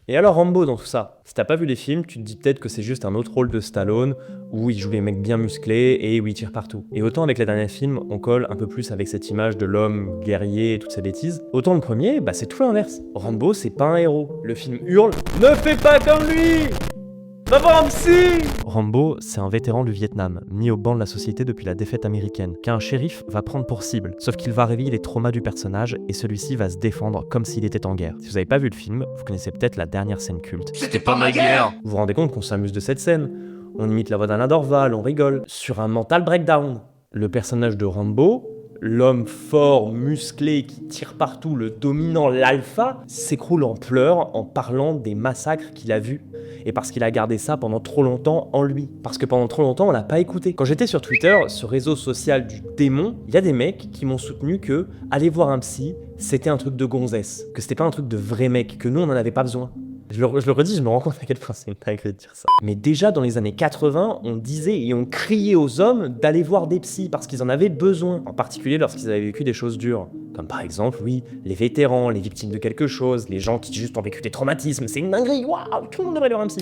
Et alors Rambo dans tout ça? Si t'as pas vu les films, tu te dis peut-être que c'est juste un autre rôle de Stallone, où il joue les mecs bien musclés et où il tire partout. Et autant avec les derniers films, on colle un peu plus avec cette image de l'homme guerrier et toutes ces bêtises, autant le premier, c'est tout l'inverse. Rambo, c'est pas un héros. Le film hurle « Ne fais pas comme lui !» Va voir un psy! Rambo, c'est un vétéran du Vietnam, mis au banc de la société depuis la défaite américaine, qu'un shérif va prendre pour cible. Sauf qu'il va réveiller les traumas du personnage et celui-ci va se défendre comme s'il était en guerre. Si vous avez pas vu le film, vous connaissez peut-être la dernière scène culte. C'était pas ma guerre! Vous vous rendez compte qu'on s'amuse de cette scène? On imite la voix d'Alain Dorval, on rigole. Sur un mental breakdown. Le personnage de Rambo, l'homme fort, musclé, qui tire partout, le dominant, l'alpha, s'écroule en pleurs en parlant des massacres qu'il a vus. Et parce qu'il a gardé ça pendant trop longtemps en lui. Parce que pendant trop longtemps, on l'a pas écouté. Quand j'étais sur Twitter, ce réseau social du démon, il y a des mecs qui m'ont soutenu que aller voir un psy, c'était un truc de gonzesse. Que c'était pas un truc de vrai mec, que nous, on en avait pas besoin. Je le redis, je me rends compte à quel point c'est une dinguerie de dire ça. Mais déjà dans les années 80, on disait et on criait aux hommes d'aller voir des psys parce qu'ils en avaient besoin. En particulier lorsqu'ils avaient vécu des choses dures. Comme par exemple, oui, les vétérans, les victimes de quelque chose, les gens qui juste ont vécu des traumatismes. C'est une dinguerie, waouh, tout le monde devrait aller voir un psy.